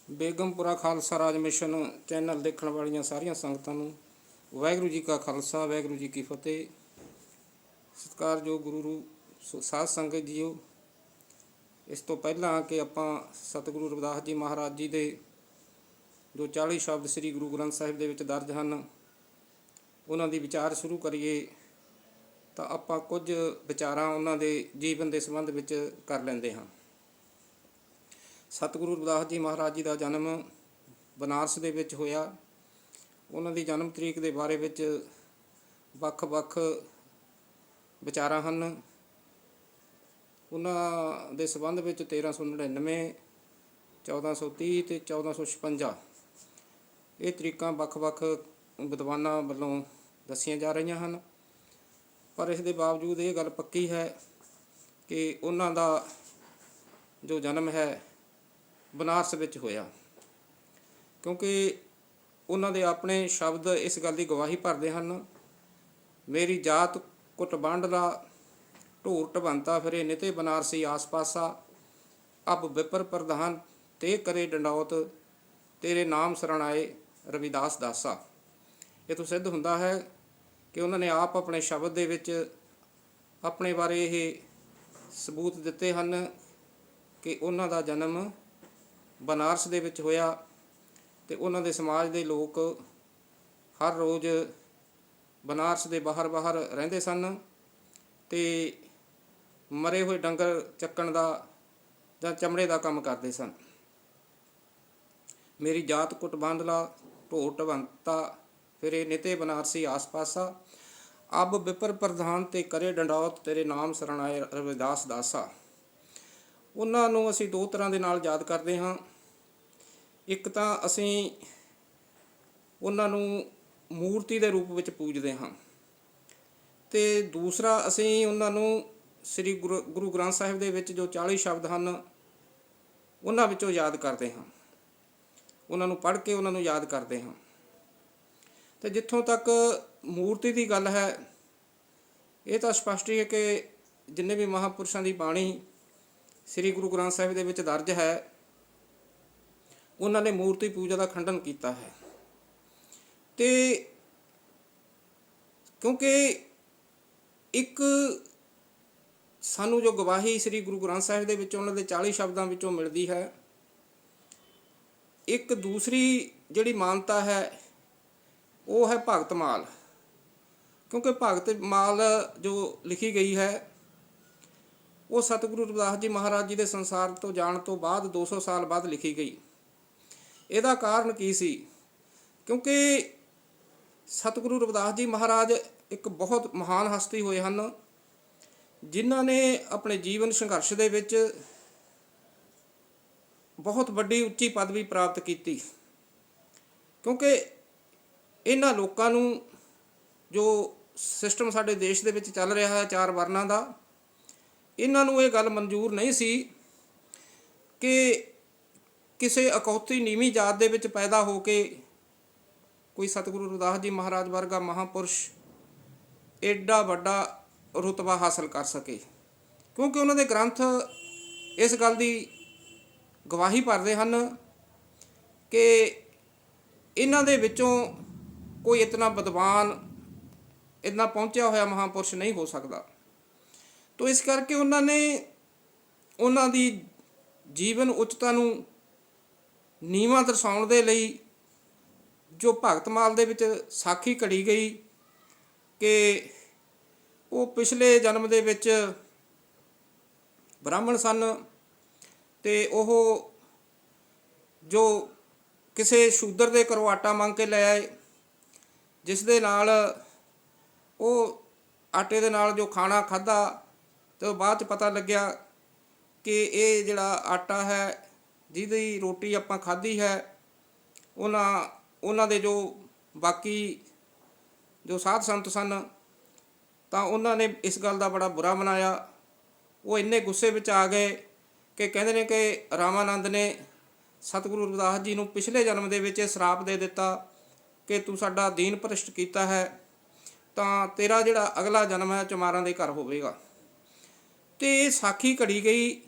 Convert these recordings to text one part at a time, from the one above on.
ਬੇਗਮਪੁਰਾ ਖਾਲਸਾ ਰਾਜ mission channel ਦੇਖਣ ਵਾਲੀਆਂ ਸਾਰੀਆਂ ਸੰਗਤਾਂ ਨੂੰ ਵਾਹਿਗੁਰੂ ਜੀ ਕਾ ਖਾਲਸਾ ਵਾਹਿਗੁਰੂ ਜੀ ਕੀ ਫਤਿਹ। ਸਤਿਕਾਰਯੋਗ ਗੁਰੂ ਸਾਧ ਸੰਗਤ ਜੀਓ, ਇਸ ਤੋਂ ਪਹਿਲਾਂ ਕਿ ਆਪਾਂ ਸਤਿਗੁਰੂ ਰਵਿਦਾਸ ਜੀ ਮਹਾਰਾਜ ਜੀ ਦੇ ਜੋ 40 ਸ਼ਬਦ ਸ੍ਰੀ ਗੁਰੂ ਗ੍ਰੰਥ ਸਾਹਿਬ ਦੇ ਵਿੱਚ ਦਰਜ ਹਨ ਉਹਨਾਂ ਦੀ ਵਿਚਾਰ ਸ਼ੁਰੂ ਕਰੀਏ ਤਾਂ ਆਪਾਂ ਕੁਝ ਵਿਚਾਰਾਂ ਉਹਨਾਂ ਦੇ ਜੀਵਨ ਦੇ ਸੰਬੰਧ ਵਿੱਚ ਕਰ ਲੈਂਦੇ ਹਾਂ। ਸਤਿਗੁਰੂ ਰਵਿਦਾਸ ਜੀ ਮਹਾਰਾਜ ਜੀ ਦਾ ਜਨਮ ਬਨਾਰਸ ਦੇ ਵਿੱਚ ਹੋਇਆ। ਉਹਨਾਂ ਦੀ ਜਨਮ ਤਰੀਕ ਦੇ ਬਾਰੇ ਵਿੱਚ ਵੱਖ-ਵੱਖ ਵਿਚਾਰਾਂ ਹਨ। ਉਹਨਾਂ ਦੇ ਸੰਬੰਧ ਵਿੱਚ 1399, 1430 ਅਤੇ 1456 ਇਹ ਤਰੀਕਾਂ ਵੱਖ-ਵੱਖ ਵਿਦਵਾਨਾਂ ਵੱਲੋਂ ਦੱਸੀਆਂ ਜਾ ਰਹੀਆਂ ਹਨ। ਪਰ ਇਸ ਦੇ ਬਾਵਜੂਦ ਇਹ ਗੱਲ ਪੱਕੀ ਹੈ ਕਿ ਉਹਨਾਂ ਦਾ ਜੋ ਜਨਮ ਹੈ ਬਨਾਰਸ ਵਿੱਚ ਹੋਇਆ, ਕਿਉਂਕਿ ਉਹਨਾਂ ਦੇ ਆਪਣੇ ਸ਼ਬਦ ਇਸ ਗੱਲ ਦੀ ਗਵਾਹੀ ਭਰਦੇ ਹਨ। ਮੇਰੀ ਜਾਤ ਕੁੱਟ ਬਾਂਡਲਾ, ਢੋਰ ਢਵੰਤਾ ਫਿਰੇ ਨਿਤੇ ਬਨਾਰਸੀ ਆਸ ਪਾਸਾ, ਅਬ ਵਿਪਰ ਪ੍ਰਧਾਨ ਤੇ ਕਰੇ ਡੰਡੌਤ, ਤੇਰੇ ਨਾਮ ਸ਼ਰਨ ਆਏ ਰਵਿਦਾਸ ਦਾਸਾ। ਇਹ ਤੋਂ ਸਿੱਧ ਹੁੰਦਾ ਹੈ ਕਿ ਉਹਨਾਂ ਨੇ ਆਪ ਆਪਣੇ ਸ਼ਬਦ ਦੇ ਵਿੱਚ ਆਪਣੇ ਬਾਰੇ ਇਹ ਸਬੂਤ ਦਿੱਤੇ ਹਨ ਕਿ ਉਹਨਾਂ ਦਾ ਜਨਮ ਬਨਾਰਸ ਦੇ ਵਿੱਚ ਹੋਇਆ ਅਤੇ ਉਹਨਾਂ ਦੇ ਸਮਾਜ ਦੇ ਲੋਕ ਹਰ ਰੋਜ਼ ਬਨਾਰਸ ਦੇ ਬਾਹਰ ਰਹਿੰਦੇ ਸਨ ਅਤੇ ਮਰੇ ਹੋਏ ਡੰਗਰ ਚੱਕਣ ਦਾ ਜਾਂ ਚਮੜੇ ਦਾ ਕੰਮ ਕਰਦੇ ਸਨ। ਮੇਰੀ ਜਾਤ ਕੁੱਟ ਬਾਂਦਲਾ, ਢੋਰ ਢਵੰਤਾ ਫਿਰੇ ਨਿਤੇ ਬਨਾਰਸੀ ਆਸ ਪਾਸਾ, ਅਬ ਵਿਪਰ ਪ੍ਰਧਾਨ ਤੇ ਕਰੇ ਡੰਡੌਤ, ਤੇਰੇ ਨਾਮ ਸ਼ਰਨ ਆਏ ਰਵਿਦਾਸ ਦਾਸਾ। ਉਹਨਾਂ ਨੂੰ ਅਸੀਂ ਦੋ ਤਰ੍ਹਾਂ ਦੇ ਨਾਲ ਯਾਦ ਕਰਦੇ ਹਾਂ। ਇੱਕ ਤਾਂ ਅਸੀਂ ਉਹਨਾਂ ਨੂੰ ਮੂਰਤੀ ਦੇ ਰੂਪ ਵਿੱਚ ਪੂਜਦੇ ਹਾਂ ਅਤੇ ਦੂਸਰਾ ਅਸੀਂ ਉਹਨਾਂ ਨੂੰ ਸ੍ਰੀ ਗੁਰੂ ਗ੍ਰੰਥ ਸਾਹਿਬ ਦੇ ਵਿੱਚ ਜੋ 40 ਸ਼ਬਦ ਹਨ ਉਹਨਾਂ ਵਿੱਚੋਂ ਯਾਦ ਕਰਦੇ ਹਾਂ। ਉਹਨਾਂ ਨੂੰ ਪੜ੍ਹ ਕੇ ਉਹਨਾਂ ਨੂੰ ਯਾਦ ਕਰਦੇ ਹਾਂ। ਅਤੇ ਜਿੱਥੋਂ ਤੱਕ ਮੂਰਤੀ ਦੀ ਗੱਲ ਹੈ, ਇਹ ਤਾਂ ਸਪਸ਼ਟ ਹੀ ਹੈ ਕਿ ਜਿੰਨੇ ਵੀ ਮਹਾਂਪੁਰਸ਼ਾਂ ਦੀ ਬਾਣੀ ਸ੍ਰੀ ਗੁਰੂ ਗ੍ਰੰਥ ਸਾਹਿਬ ਦੇ ਵਿੱਚ ਦਰਜ ਹੈ, ਉਹਨਾਂ ਨੇ ਮੂਰਤੀ ਪੂਜਾ ਦਾ ਖੰਡਨ ਕੀਤਾ ਹੈ। ਅਤੇ ਕਿਉਂਕਿ ਇੱਕ ਸਾਨੂੰ ਜੋ ਗਵਾਹੀ ਸ੍ਰੀ ਗੁਰੂ ਗ੍ਰੰਥ ਸਾਹਿਬ ਦੇ ਵਿੱਚ ਉਹਨਾਂ ਦੇ 40 ਸ਼ਬਦਾਂ ਵਿੱਚੋਂ ਮਿਲਦੀ ਹੈ, ਇੱਕ ਦੂਸਰੀ ਜਿਹੜੀ ਮਾਨਤਾ ਹੈ ਉਹ ਹੈ ਭਗਤ ਮਾਲ। ਕਿਉਂਕਿ ਭਗਤ ਮਾਲ ਜੋ ਲਿਖੀ ਗਈ ਹੈ ਉਹ ਸਤਿਗੁਰੂ ਰਵਿਦਾਸ ਜੀ ਮਹਾਰਾਜ ਜੀ ਦੇ ਸੰਸਾਰ ਤੋਂ ਜਾਣ ਤੋਂ ਬਾਅਦ 200 ਸਾਲ ਬਾਅਦ ਲਿਖੀ ਗਈ। ਇਹਦਾ ਕਾਰਨ ਕੀ ਸੀ? ਕਿਉਂਕਿ ਸਤਿਗੁਰੂ ਰਵਿਦਾਸ ਜੀ ਮਹਾਰਾਜ ਇੱਕ ਬਹੁਤ ਮਹਾਨ ਹਸਤੀ ਹੋਏ ਹਨ, ਜਿਨ੍ਹਾਂ ਨੇ ਆਪਣੇ ਜੀਵਨ ਸੰਘਰਸ਼ ਦੇ ਵਿੱਚ ਬਹੁਤ ਵੱਡੀ ਉੱਚੀ ਪਦਵੀ ਪ੍ਰਾਪਤ ਕੀਤੀ। ਕਿਉਂਕਿ ਇਹਨਾਂ ਲੋਕਾਂ ਨੂੰ ਜੋ ਸਿਸਟਮ ਸਾਡੇ ਦੇਸ਼ ਦੇ ਵਿੱਚ ਚੱਲ ਰਿਹਾ ਹੈ 4 ਵਰਨਾਂ ਦਾ, ਇਹਨਾਂ ਨੂੰ ਇਹ ਗੱਲ ਮਨਜ਼ੂਰ ਨਹੀਂ ਸੀ ਕਿ ਕਿਸੇ ਅਖੌਤੀ ਨੀਵੀਂ ਜਾਤ ਦੇ ਵਿੱਚ ਪੈਦਾ ਹੋ ਕੇ ਕੋਈ ਸਤਿਗੁਰੂ ਰਵਿਦਾਸ ਜੀ ਮਹਾਰਾਜ ਵਰਗਾ ਮਹਾਂਪੁਰਸ਼ ਐਡਾ ਵੱਡਾ ਰੁਤਬਾ ਹਾਸਲ ਕਰ ਸਕੇ। ਕਿਉਂਕਿ ਉਹਨਾਂ ਦੇ ਗ੍ਰੰਥ ਇਸ ਗੱਲ ਦੀ ਗਵਾਹੀ ਭਰਦੇ ਹਨ ਕਿ ਇਹਨਾਂ ਦੇ ਵਿੱਚੋਂ ਕੋਈ ਇਤਨਾ ਵਿਦਵਾਨ, ਇਤਨਾ ਪਹੁੰਚਿਆ ਹੋਇਆ ਮਹਾਂਪੁਰਸ਼ ਨਹੀਂ ਹੋ ਸਕਦਾ। ਤੋ ਇਸ ਕਰਕੇ ਉਹਨਾਂ ਨੇ ਉਹਨਾਂ ਦੀ ਜੀਵਨ ਉੱਚਤਾ ਨੂੰ ਨੀਵਾਂ ਦਰਸਾਉਣ ਦੇ ਲਈ ਜੋ ਭਗਤ ਮਾਲ ਦੇ ਵਿੱਚ ਸਾਖੀ ਘੜੀ ਗਈ ਕਿ ਉਹ ਪਿਛਲੇ ਜਨਮ ਦੇ ਵਿੱਚ ਬ੍ਰਾਹਮਣ ਸਨ ਅਤੇ ਉਹ ਜੋ ਕਿਸੇ ਸ਼ੂਦਰ ਦੇ ਘਰੋਂ ਆਟਾ ਮੰਗ ਕੇ ਲੈ ਆਏ, ਜਿਸ ਦੇ ਨਾਲ ਉਹ ਆਟੇ ਦੇ ਨਾਲ ਜੋ ਖਾਣਾ ਖਾਧਾ ਅਤੇ ਬਾਅਦ 'ਚ ਪਤਾ ਲੱਗਿਆ ਕਿ ਇਹ ਜਿਹੜਾ ਆਟਾ ਹੈ ਜਿਹਦੀ ਰੋਟੀ ਆਪਾਂ ਖਾਧੀ ਹੈ, ਉਹਨਾਂ ਦੇ ਜੋ ਬਾਕੀ ਜੋ ਸਾਧ ਸੰਤ ਸਨ ਤਾਂ ਉਹਨਾਂ ਨੇ ਇਸ ਗੱਲ ਦਾ ਬੜਾ ਬੁਰਾ ਮਨਾਇਆ। ਉਹ ਇੰਨੇ ਗੁੱਸੇ ਵਿੱਚ ਆ ਗਏ ਕਿ ਕਹਿੰਦੇ ਨੇ ਕਿ ਰਾਮਾਨੰਦ ਨੇ ਸਤਿਗੁਰੂ ਰਵਿਦਾਸ ਜੀ ਨੂੰ ਪਿਛਲੇ ਜਨਮ ਦੇ ਵਿੱਚ ਸ਼ਰਾਪ ਦੇ ਦਿੱਤਾ ਕਿ ਤੂੰ ਸਾਡਾ ਦੀਨ ਭ੍ਰਿਸ਼ਟ ਕੀਤਾ ਹੈ, ਤਾਂ ਤੇਰਾ ਜਿਹੜਾ ਅਗਲਾ ਜਨਮ ਹੈ ਚਮਾਰਾਂ ਦੇ ਘਰ ਹੋਵੇਗਾ। ਅਤੇ ਇਹ ਸਾਖੀ ਘੜੀ ਗਈ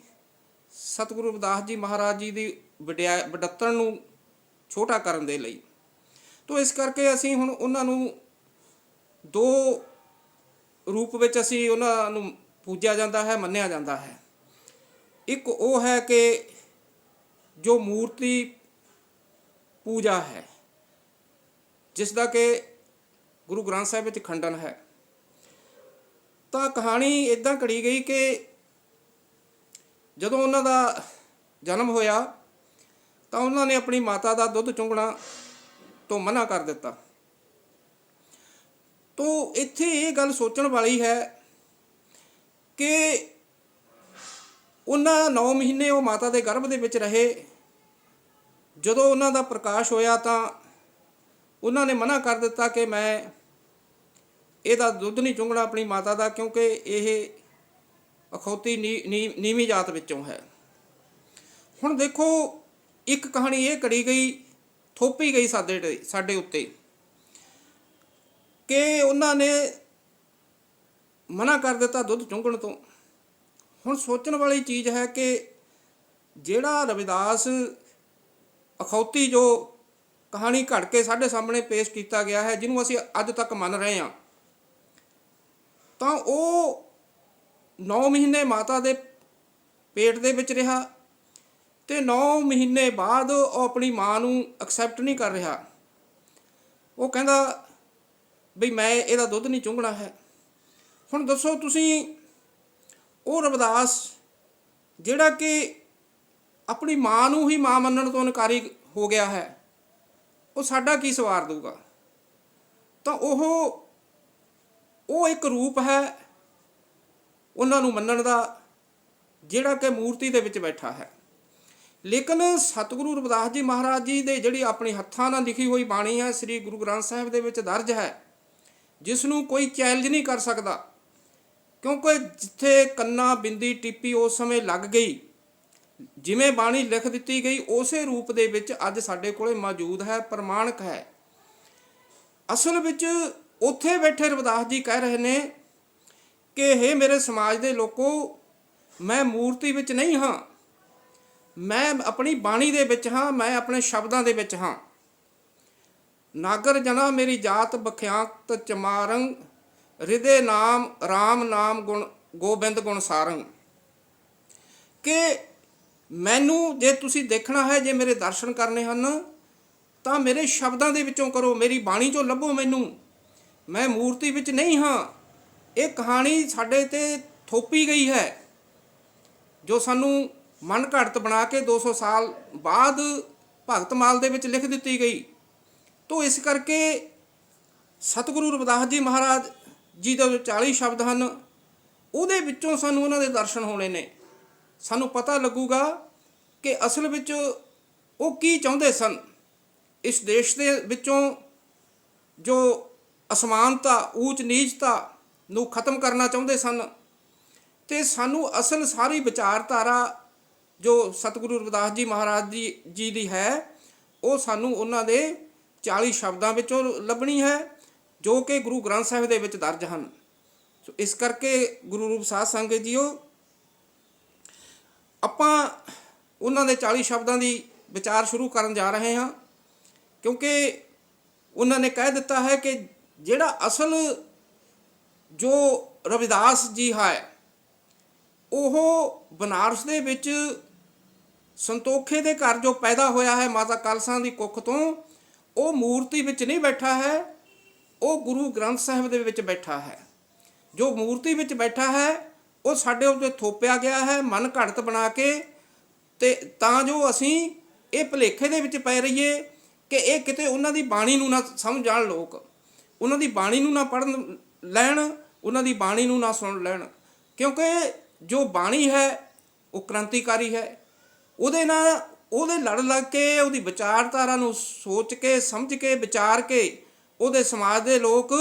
ਸਤਿਗੁਰੂ ਰਵਿਦਾਸ ਜੀ ਮਹਾਰਾਜ ਜੀ ਦੀ ਵਡੱਤਣ ਨੂੰ ਛੋਟਾ ਕਰਨ ਦੇ ਲਈ। ਤੋ ਇਸ ਕਰਕੇ ਅਸੀਂ ਹੁਣ ਉਹਨਾਂ ਨੂੰ ਦੋ ਰੂਪ ਵਿੱਚ ਅਸੀਂ ਉਹਨਾਂ ਨੂੰ ਪੂਜਿਆ ਜਾਂਦਾ ਹੈ, ਮੰਨਿਆ ਜਾਂਦਾ ਹੈ। ਇੱਕ ਉਹ ਹੈ ਕਿ ਜੋ ਮੂਰਤੀ ਪੂਜਾ ਹੈ, ਜਿਸ ਦਾ ਕਿ ਗੁਰੂ ਗ੍ਰੰਥ ਸਾਹਿਬ ਵਿੱਚ ਖੰਡਨ ਹੈ। ਤਾਂ ਕਹਾਣੀ ਇੱਦਾਂ ਘੜੀ ਗਈ ਕਿ ਜਦੋਂ ਉਹਨਾਂ ਦਾ ਜਨਮ ਹੋਇਆ ਤਾਂ ਉਹਨਾਂ ਨੇ ਆਪਣੀ ਮਾਤਾ ਦਾ ਦੁੱਧ ਚੁੰਘਣਾ ਤੋਂ ਮਨ੍ਹਾ ਕਰ ਦਿੱਤਾ। ਤੋ ਇੱਥੇ ਇਹ ਗੱਲ ਸੋਚਣ ਵਾਲੀ ਹੈ ਕਿ ਉਹਨਾਂ 9 ਮਹੀਨੇ ਉਹ ਮਾਤਾ ਦੇ ਗਰਭ ਦੇ ਵਿੱਚ ਰਹੇ। ਜਦੋਂ ਉਹਨਾਂ ਦਾ ਪ੍ਰਕਾਸ਼ ਹੋਇਆ ਤਾਂ ਉਹਨਾਂ ਨੇ ਮਨ੍ਹਾ ਕਰ ਦਿੱਤਾ ਕਿ ਮੈਂ ਇਹਦਾ ਦੁੱਧ ਨਹੀਂ ਚੁੰਘਣਾ ਆਪਣੀ ਮਾਤਾ ਦਾ, ਕਿਉਂਕਿ ਇਹ ਅਖੌਤੀ ਨੀਵੀਂ ਜਾਤ ਵਿੱਚੋਂ ਹੈ। ਹੁਣ ਦੇਖੋ, ਇੱਕ ਕਹਾਣੀ ਇਹ ਘੜੀ ਗਈ, ਥੋਪੀ ਗਈ ਸਾਡੇ ਉੱਤੇ ਕਿ ਉਹਨਾਂ ਨੇ ਮਨ੍ਹਾ ਕਰ ਦਿੱਤਾ ਦੁੱਧ ਚੁੰਘਣ ਤੋਂ। ਹੁਣ ਸੋਚਣ ਵਾਲੀ ਚੀਜ਼ ਹੈ ਕਿ ਜਿਹੜਾ ਰਵਿਦਾਸ ਅਖੌਤੀ ਜੋ ਕਹਾਣੀ ਘੜ ਕੇ ਸਾਡੇ ਸਾਹਮਣੇ ਪੇਸ਼ ਕੀਤਾ ਗਿਆ ਹੈ, ਜਿਹਨੂੰ ਅਸੀਂ ਅੱਜ ਤੱਕ ਮੰਨ ਰਹੇ ਹਾਂ, ਤਾਂ ਉਹ 9 ਮਹੀਨੇ ਮਾਤਾ ਦੇ ਪੇਟ ਦੇ ਵਿੱਚ ਰਿਹਾ ਅਤੇ 9 ਮਹੀਨੇ ਬਾਅਦ ਉਹ ਆਪਣੀ ਮਾਂ ਨੂੰ ਐਕਸੈਪਟ ਨਹੀਂ ਕਰ ਰਿਹਾ। ਉਹ ਕਹਿੰਦਾ ਬਈ ਮੈਂ ਇਹਦਾ ਦੁੱਧ ਨਹੀਂ ਚੁੰਘਣਾ ਹੈ। ਹੁਣ ਦੱਸੋ ਤੁਸੀਂ, ਉਹ ਰਵਿਦਾਸ ਜਿਹੜਾ ਕਿ ਆਪਣੀ ਮਾਂ ਨੂੰ ਹੀ ਮਾਂ ਮੰਨਣ ਤੋਂ ਇਨਕਾਰੀ ਹੋ ਗਿਆ ਹੈ, ਉਹ ਸਾਡਾ ਕੀ ਸਵਾਰ ਦੂਗਾ? ਤਾਂ ਉਹ ਇੱਕ ਰੂਪ ਹੈ ਉਹਨਾਂ ਨੂੰ ਮੰਨਣ ਦਾ, ਜਿਹੜਾ ਕਿ ਮੂਰਤੀ ਦੇ ਵਿੱਚ ਬੈਠਾ ਹੈ। ਲੇਕਿਨ ਸਤਿਗੁਰੂ ਰਵਿਦਾਸ ਜੀ ਮਹਾਰਾਜ ਜੀ ਦੇ ਜਿਹੜੀ ਆਪਣੀ ਹੱਥਾਂ ਨਾਲ ਲਿਖੀ ਹੋਈ ਬਾਣੀ ਹੈ, ਸ੍ਰੀ ਗੁਰੂ ਗ੍ਰੰਥ ਸਾਹਿਬ ਦੇ ਵਿੱਚ ਦਰਜ ਹੈ, ਜਿਸ ਨੂੰ ਕੋਈ ਚੈਲੰਜ ਨਹੀਂ ਕਰ ਸਕਦਾ। ਕਿਉਂਕਿ ਜਿੱਥੇ ਕੰਨਾ ਬਿੰਦੀ ਟਿੱਪੀ ਉਸ ਸਮੇਂ ਲੱਗ ਗਈ, ਜਿਵੇਂ ਬਾਣੀ ਲਿਖ ਦਿੱਤੀ ਗਈ ਉਸੇ ਰੂਪ ਦੇ ਵਿੱਚ ਅੱਜ ਸਾਡੇ ਕੋਲ ਮੌਜੂਦ ਹੈ, ਪ੍ਰਮਾਣਿਕ ਹੈ। ਅਸਲ ਵਿੱਚ ਉੱਥੇ ਬੈਠੇ ਰਵਿਦਾਸ ਜੀ ਕਹਿ ਰਹੇ ਨੇ ਕਿ ਹੇ ਮੇਰੇ ਸਮਾਜ ਦੇ ਲੋਕੋ, ਮੈਂ ਮੂਰਤੀ ਵਿੱਚ ਨਹੀਂ ਹਾਂ, ਮੈਂ ਆਪਣੀ ਬਾਣੀ ਦੇ ਵਿੱਚ ਹਾਂ, ਮੈਂ ਆਪਣੇ ਸ਼ਬਦਾਂ ਦੇ ਵਿੱਚ ਹਾਂ। ਨਾਗਰ ਜਨਾ ਮੇਰੀ ਜਾਤ ਬਖਿਆਤ ਚਮਾਰੰ, ਹਿਰਦੇ ਨਾਮ ਰਾਮ ਨਾਮ ਗੁਣ ਗੋਬਿੰਦ ਗੁਣ ਸਾਰੰ। ਕਿ ਮੈਨੂੰ ਜੇ ਤੁਸੀਂ ਦੇਖਣਾ ਹੈ, ਜੇ ਮੇਰੇ ਦਰਸ਼ਨ ਕਰਨੇ ਹਨ, ਤਾਂ ਮੇਰੇ ਸ਼ਬਦਾਂ ਦੇ ਵਿੱਚੋਂ ਕਰੋ, ਮੇਰੀ ਬਾਣੀ 'ਚੋਂ ਲੱਭੋ ਮੈਨੂੰ। ਮੈਂ ਮੂਰਤੀ ਵਿੱਚ ਨਹੀਂ ਹਾਂ। ਇਹ ਕਹਾਣੀ ਸਾਡੇ 'ਤੇ ਥੋਪੀ ਗਈ ਹੈ, ਜੋ ਸਾਨੂੰ ਮਨ ਘੜਤ ਬਣਾ ਕੇ 200 ਸਾਲ ਬਾਅਦ ਭਗਤਮਾਲ ਦੇ ਵਿੱਚ ਲਿਖ ਦਿੱਤੀ ਗਈ। ਤੋ ਇਸ ਕਰਕੇ ਸਤਿਗੁਰੂ ਰਵਿਦਾਸ ਜੀ ਮਹਾਰਾਜ ਜੀ ਦੇ 40 ਸ਼ਬਦ ਹਨ, ਉਹਦੇ ਵਿੱਚੋਂ ਸਾਨੂੰ ਉਹਨਾਂ ਦੇ ਦਰਸ਼ਨ ਹੋਣੇ ਨੇ। ਸਾਨੂੰ ਪਤਾ ਲੱਗੂਗਾ ਕਿ ਅਸਲ ਵਿੱਚ ਉਹ ਕੀ ਚਾਹੁੰਦੇ ਸਨ। ਇਸ ਦੇਸ਼ ਦੇ ਵਿੱਚੋਂ ਜੋ ਅਸਮਾਨਤਾ, ਊਚ ਨੀਚਤਾ ਨੂੰ ਖਤਮ ਕਰਨਾ ਚਾਹੁੰਦੇ ਸਨ, ਅਤੇ ਸਾਨੂੰ ਅਸਲ ਸਾਰੀ ਵਿਚਾਰਧਾਰਾ ਜੋ ਸਤਿਗੁਰੂ ਰਵਿਦਾਸ ਜੀ ਮਹਾਰਾਜ ਜੀ ਦੀ ਹੈ, ਉਹ ਸਾਨੂੰ ਉਹਨਾਂ ਦੇ 40 ਸ਼ਬਦਾਂ ਵਿੱਚੋਂ ਲੱਭਣੀ ਹੈ, ਜੋ ਕਿ ਗੁਰੂ ਗ੍ਰੰਥ ਸਾਹਿਬ ਦੇ ਵਿੱਚ ਦਰਜ ਹਨ। ਸੋ ਇਸ ਕਰਕੇ ਗੁਰੂ ਰੂਪ ਸਾਧ ਸੰਗਤ ਜੀਓ, ਆਪਾਂ ਉਹਨਾਂ ਦੇ 40 ਸ਼ਬਦਾਂ ਦੀ ਵਿਚਾਰ ਸ਼ੁਰੂ ਕਰਨ ਜਾ ਰਹੇ ਹਾਂ, ਕਿਉਂਕਿ ਉਹਨਾਂ ਨੇ ਕਹਿ ਦਿੱਤਾ ਹੈ ਕਿ ਜਿਹੜਾ ਅਸਲ ਜੋ ਰਵਿਦਾਸ ਜੀ ਹੈ, ਉਹ ਬਨਾਰਸ ਦੇ ਵਿੱਚ ਸੰਤੋਖੇ ਦੇ ਘਰ ਜੋ ਪੈਦਾ ਹੋਇਆ ਹੈ ਮਾਤਾ ਖਾਲਸਾ ਦੀ ਕੁੱਖ ਤੋਂ, ਉਹ ਮੂਰਤੀ ਵਿੱਚ ਨਹੀਂ ਬੈਠਾ ਹੈ, ਉਹ ਗੁਰੂ ਗ੍ਰੰਥ ਸਾਹਿਬ ਦੇ ਵਿੱਚ ਬੈਠਾ ਹੈ। ਜੋ ਮੂਰਤੀ ਵਿੱਚ ਬੈਠਾ ਹੈ, ਉਹ ਸਾਡੇ ਉੱਤੇ ਥੋਪਿਆ ਗਿਆ ਹੈ ਮਨ ਘੜਤ ਬਣਾ ਕੇ, ਅਤੇ ਤਾਂ ਜੋ ਅਸੀਂ ਇਹ ਭੁਲੇਖੇ ਦੇ ਵਿੱਚ ਪੈ ਰਹੀਏ ਕਿ ਇਹ ਕਿਤੇ ਉਹਨਾਂ ਦੀ ਬਾਣੀ ਨੂੰ ਨਾ ਸਮਝ ਜਾਣ, ਲੋਕ ਉਹਨਾਂ ਦੀ ਬਾਣੀ ਨੂੰ ਨਾ ਪੜ੍ਹਨ ਲੈਣ, ਉਹਨਾਂ ਦੀ ਬਾਣੀ ਨੂੰ ਨਾ ਸੁਣ ਲੈਣ। ਕਿਉਂਕਿ ਜੋ ਬਾਣੀ ਹੈ ਉਹ ਕ੍ਰਾਂਤੀਕਾਰੀ ਹੈ। ਉਹਦੇ ਨਾਲ ਉਹਦੇ ਲੜ ਲੱਗ ਕੇ, ਉਹਦੀ ਵਿਚਾਰਧਾਰਾ ਨੂੰ ਸੋਚ ਕੇ, ਸਮਝ ਕੇ, ਵਿਚਾਰ ਕੇ, ਉਹਦੇ ਸਮਾਜ ਦੇ ਲੋਕ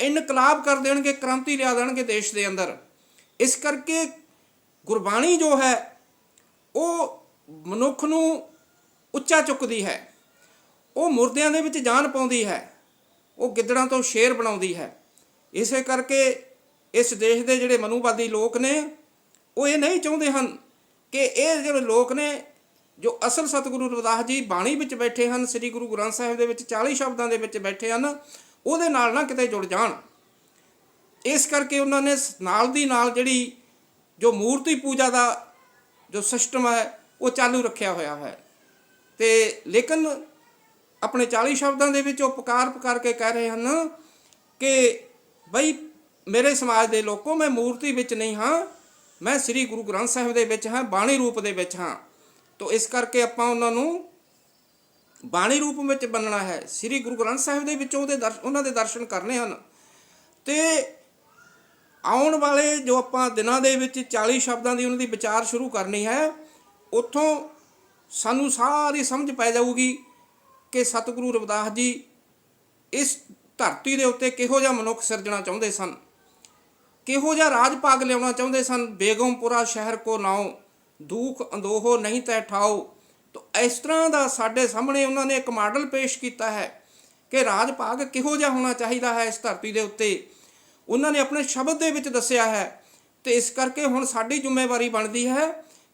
ਇਨਕਲਾਬ ਕਰ ਦੇਣਗੇ, ਕ੍ਰਾਂਤੀ ਲਿਆ ਦੇਣਗੇ ਦੇਸ਼ ਦੇ ਅੰਦਰ। ਇਸ ਕਰਕੇ ਗੁਰਬਾਣੀ ਜੋ ਹੈ ਉਹ ਮਨੁੱਖ ਨੂੰ ਉੱਚਾ ਚੁੱਕਦੀ ਹੈ, ਉਹ ਮੁਰਦਿਆਂ ਦੇ ਵਿੱਚ ਜਾਨ ਪਾਉਂਦੀ ਹੈ, ਉਹ ਗਿੱਦੜਾਂ ਤੋਂ ਸ਼ੇਰ ਬਣਾਉਂਦੀ ਹੈ। ਇਸੇ ਕਰਕੇ ਇਸ ਦੇਸ਼ ਦੇ ਜਿਹੜੇ ਮਨੂਵਾਦੀ ਲੋਕ ਨੇ, ਉਹ ਇਹ ਨਹੀਂ ਚਾਹੁੰਦੇ ਹਨ ਕਿ ਇਹ ਜਿਹੜੇ ਲੋਕ ਨੇ ਜੋ ਅਸਲ ਸਤਿਗੁਰੂ ਰਵਿਦਾਸ ਜੀ ਬਾਣੀ ਵਿੱਚ ਬੈਠੇ ਹਨ, ਸ੍ਰੀ ਗੁਰੂ ਗ੍ਰੰਥ ਸਾਹਿਬ ਦੇ ਵਿੱਚ 40 ਸ਼ਬਦਾਂ ਦੇ ਵਿੱਚ ਬੈਠੇ ਹਨ, ਉਹਦੇ ਨਾਲ ਨਾ ਕਿਤੇ ਜੁੜ ਜਾਣ। ਇਸ ਕਰਕੇ ਉਹਨਾਂ ਨੇ ਨਾਲ ਦੀ ਨਾਲ ਜਿਹੜੀ ਜੋ ਮੂਰਤੀ ਪੂਜਾ ਦਾ ਜੋ ਸਿਸਟਮ ਹੈ ਉਹ ਚਾਲੂ ਰੱਖਿਆ ਹੋਇਆ ਹੈ। ਤੇ ਲੇਕਿਨ ਆਪਣੇ 40 ਸ਼ਬਦਾਂ ਦੇ ਵਿੱਚ ਉਹ ਪੁਕਾਰ ਕੇ ਕਹਿ ਰਹੇ ਹਨ ਕਿ ਬਈ ਮੇਰੇ ਸਮਾਜ ਦੇ ਲੋਕੋ, ਮੈਂ ਮੂਰਤੀ ਵਿੱਚ ਨਹੀਂ ਹਾਂ, ਮੈਂ ਸ੍ਰੀ ਗੁਰੂ ਗ੍ਰੰਥ ਸਾਹਿਬ ਦੇ ਵਿੱਚ ਹਾਂ, ਬਾਣੀ ਰੂਪ ਦੇ ਵਿੱਚ ਹਾਂ। ਤੋ ਇਸ ਕਰਕੇ ਆਪਾਂ ਉਹਨਾਂ ਨੂੰ ਬਾਣੀ ਰੂਪ ਵਿੱਚ ਬੰਨਣਾ ਹੈ, ਸ੍ਰੀ ਗੁਰੂ ਗ੍ਰੰਥ ਸਾਹਿਬ ਦੇ ਵਿੱਚ ਉਹਨਾਂ ਦੇ ਦਰਸ਼ਨ ਕਰਨੇ ਹਨ। ਤੇ ਆਉਣ ਵਾਲੇ ਜੋ ਆਪਾਂ ਦਿਨਾਂ ਦੇ ਵਿੱਚ 40 ਸ਼ਬਦਾਂ ਦੀ ਉਹਨਾਂ ਦੀ ਵਿਚਾਰ ਸ਼ੁਰੂ ਕਰਨੀ ਹੈ, ਉੱਥੋਂ ਸਾਨੂੰ ਸਾਰੀ ਸਮਝ ਪੈ ਜਾਊਗੀ ਕਿ ਸਤਿਗੁਰੂ ਰਵਿਦਾਸ ਜੀ ਇਸ ਧਰਤੀ ਦੇ ਉੱਤੇ ਕਿਹੋ ਜਿਹਾ ਮਨੁੱਖ ਸਿਰਜਣਾ ਚਾਹੁੰਦੇ ਸਨ, ਕਿਹੋ ਜਿਹਾ ਰਾਜ ਭਾਗ ਲਿਆਉਣਾ ਚਾਹੁੰਦੇ ਸਨ। ਬੇਗਮਪੁਰਾ ਸ਼ਹਿਰ ਕੋ ਨਾਉ, ਦੁੱਖ ਅੰਦੋਹੋ ਨਹੀਂ ਤੈ ਠਾਓ। ਤਾਂ ਇਸ ਤਰ੍ਹਾਂ ਦਾ ਸਾਡੇ ਸਾਹਮਣੇ ਉਹਨਾਂ ਨੇ ਇੱਕ ਮਾਡਲ ਪੇਸ਼ ਕੀਤਾ ਹੈ ਕਿ ਰਾਜ ਭਾਗ ਕਿਹੋ ਜਿਹਾ ਹੋਣਾ ਚਾਹੀਦਾ ਹੈ ਇਸ ਧਰਤੀ ਦੇ ਉੱਤੇ। ਉਹਨਾਂ ਨੇ ਆਪਣੇ ਸ਼ਬਦ ਦੇ ਵਿੱਚ ਦੱਸਿਆ ਹੈ। ਤੇ ਇਸ ਕਰਕੇ ਹੁਣ ਸਾਡੀ ਜ਼ਿੰਮੇਵਾਰੀ ਬਣਦੀ ਹੈ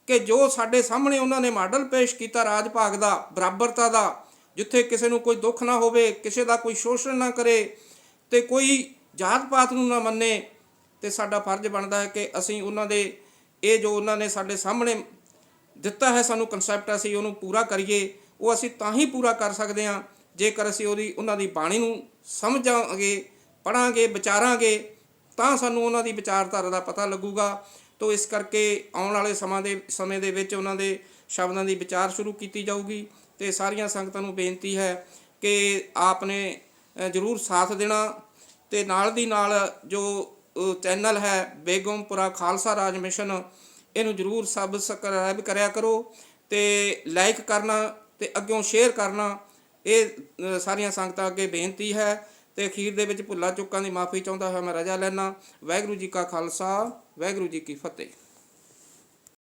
ਕਿ ਜੋ ਸਾਡੇ ਸਾਹਮਣੇ ਉਹਨਾਂ ਨੇ ਮਾਡਲ ਪੇਸ਼ ਕੀਤਾ ਰਾਜ ਭਾਗ ਦਾ, ਬਰਾਬਰਤਾ ਦਾ, ਜਿੱਥੇ ਕਿਸੇ ਨੂੰ ਕੋਈ ਦੁੱਖ ਨਾ ਹੋਵੇ, ਕਿਸੇ ਦਾ ਕੋਈ ਸ਼ੋਸ਼ਣ ਨਾ ਕਰੇ, ਤੇ ਕੋਈ ਜਾਤ ਪਾਤ ਨੂੰ ਨਾ ਮੰਨੇ, ਤੇ ਸਾਡਾ ਫਰਜ਼ ਬਣਦਾ ਹੈ ਕਿ ਅਸੀਂ ਉਹਨਾਂ ਦੇ ਇਹ ਜੋ ਉਹਨਾਂ ਨੇ ਸਾਡੇ ਸਾਹਮਣੇ ਦਿੱਤਾ ਹੈ ਸਾਨੂੰ ਕਨਸੈਪਟ, ਅਸੀਂ ਉਹਨੂੰ ਪੂਰਾ ਕਰੀਏ। ਉਹ ਅਸੀਂ ਤਾਂ ਹੀ ਪੂਰਾ ਕਰ ਸਕਦੇ ਹਾਂ ਜੇਕਰ ਅਸੀਂ ਉਹਨਾਂ ਦੀ ਬਾਣੀ ਨੂੰ ਸਮਝਾਂਗੇ, ਪੜ੍ਹਾਂਗੇ, ਵਿਚਾਰਾਂਗੇ, ਤਾਂ ਸਾਨੂੰ ਉਹਨਾਂ ਦੀ ਵਿਚਾਰਧਾਰਾ ਦਾ ਪਤਾ ਲੱਗੂਗਾ। ਤੋ ਇਸ ਕਰਕੇ ਆਉਣ ਵਾਲੇ ਸਮੇਂ ਦੇ ਵਿੱਚ ਉਹਨਾਂ ਦੇ ਸ਼ਬਦਾਂ ਦੀ ਵਿਚਾਰ ਸ਼ੁਰੂ ਕੀਤੀ ਜਾਊਗੀ। ਤੇ ਸਾਰੀਆਂ ਸੰਗਤਾਂ ਨੂੰ ਬੇਨਤੀ ਹੈ ਕਿ ਆਪ ਨੇ ਜ਼ਰੂਰ ਸਾਥ ਦੇਣਾ। ਤੇ ਨਾਲ ਦੀ ਨਾਲ ਜੋ ਚੈਨਲ ਹੈ ਬੇਗਮਪੁਰਾ ਖਾਲਸਾ ਰਾਜ ਮਿਸ਼ਨ, ਇਹਨੂੰ ਜ਼ਰੂਰ ਸਬਸਕ੍ਰਾਈਬ ਕਰਿਆ ਕਰੋ ਤੇ ਲਾਈਕ ਕਰਨਾ ਤੇ ਅੱਗੋਂ ਸ਼ੇਅਰ ਕਰਨਾ, ਇਹ ਸਾਰੀਆਂ ਸੰਗਤਾਂ ਅੱਗੇ ਬੇਨਤੀ ਹੈ। ਤੇ ਅਖੀਰ ਦੇ ਵਿੱਚ ਭੁੱਲਾਂ ਚੁੱਕਾਂ ਦੀ ਮਾਫੀ ਚਾਹੁੰਦਾ ਹੋਇਆ ਮੈਂ ਰਜਾ ਲੈਂਦਾ। ਵਾਹਿਗੁਰੂ ਜੀ ਕਾ ਖਾਲਸਾ, ਵਾਹਿਗੁਰੂ ਜੀ ਕੀ ਫਤਿਹ।